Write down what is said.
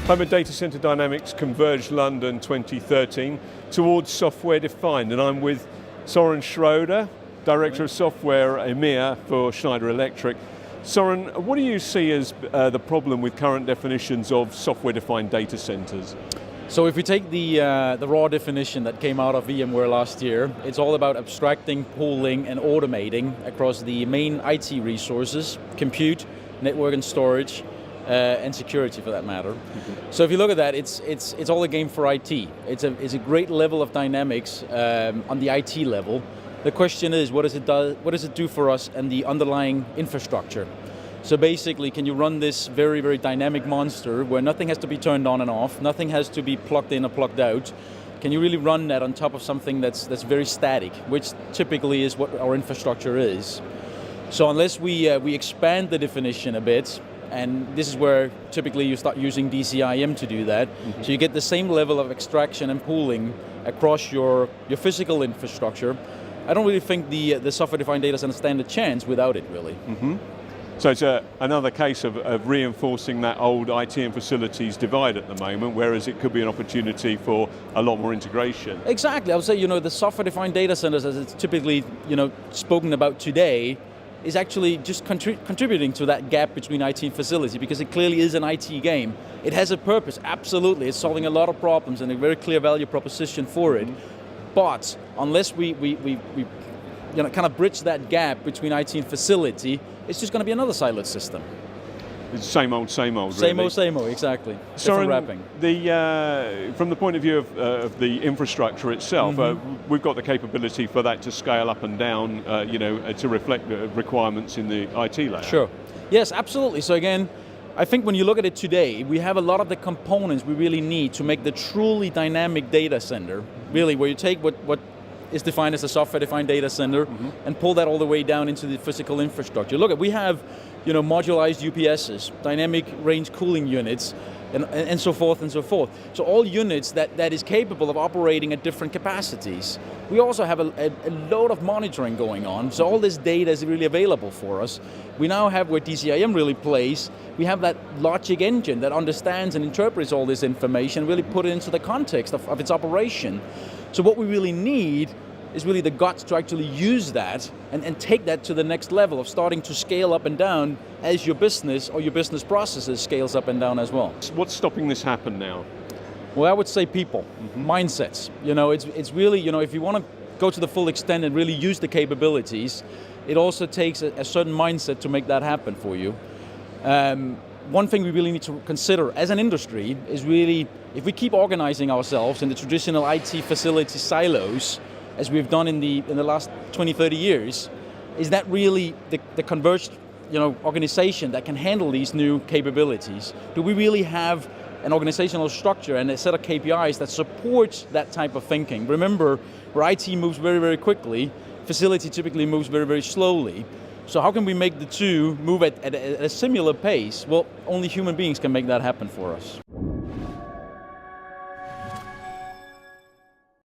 Home and Data Center Dynamics Converged London 2013 towards software defined, and I'm with Soren Schroeder, Director of Software EMEA for Schneider Electric. Soren, what do you see as the problem with current definitions of software defined data centers? So if we take the raw definition that came out of VMware last year, it's all about abstracting, pooling, and automating across the main IT resources, compute, network and storage, and security for that matter. Mm-hmm. So if you look at that, it's all a game for IT. It's a great level of dynamics on the IT level. The question is, what does it do for us and the underlying infrastructure? So basically, can you run this very, very dynamic monster where nothing has to be turned on and off, nothing has to be plugged in or plugged out? Can you really run that on top of something that's very static, which typically is what our infrastructure is? So unless we expand the definition a bit, and this is where typically you start using DCIM to do that, mm-hmm. So you get the same level of extraction and pooling across your physical infrastructure. I don't really think the software-defined data center stand a chance without it, really. Mm-hmm. So it's another case of reinforcing that old IT and facilities divide at the moment, whereas it could be an opportunity for a lot more integration. Exactly. I would say, the software-defined data centers, as it's typically, spoken about today, is actually just contributing to that gap between IT and facility, because it clearly is an IT game. It has a purpose, absolutely. It's solving a lot of problems and a very clear value proposition for it. Mm-hmm. But unless we kind of bridge that gap between IT and facility, it's just going to be another siloed system. It's same old, really. Same old, exactly. Soren, different wrapping. From the point of view of the infrastructure itself, mm-hmm. We've got the capability for that to scale up and down, to reflect the requirements in the IT layer. Sure. Yes, absolutely. So again, I think when you look at it today, we have a lot of the components we really need to make the truly dynamic data center, really, where you take what is defined as a software-defined data center, mm-hmm. and pull that all the way down into the physical infrastructure. Look, we have, modularized UPSs, dynamic range cooling units, and so forth and so forth. So all units that is capable of operating at different capacities. We also have a load of monitoring going on, so all this data is really available for us. We now have where DCIM really plays, we have that logic engine that understands and interprets all this information, really put it into the context of its operation. So what we really need is really the guts to actually use that and take that to the next level of starting to scale up and down as your business or your business processes scales up and down as well. What's stopping this happen now? Well, I would say people, mm-hmm. mindsets. It's really, if you want to go to the full extent and really use the capabilities, it also takes a certain mindset to make that happen for you. One thing we really need to consider as an industry is really, if we keep organizing ourselves in the traditional IT facility silos, as we've done in the last 20, 30 years, is that really the converged organization that can handle these new capabilities? Do we really have an organizational structure and a set of KPIs that supports that type of thinking? Remember, where IT moves very, very quickly, facility typically moves very, very slowly. So how can we make the two move at a similar pace? Well, only human beings can make that happen for us.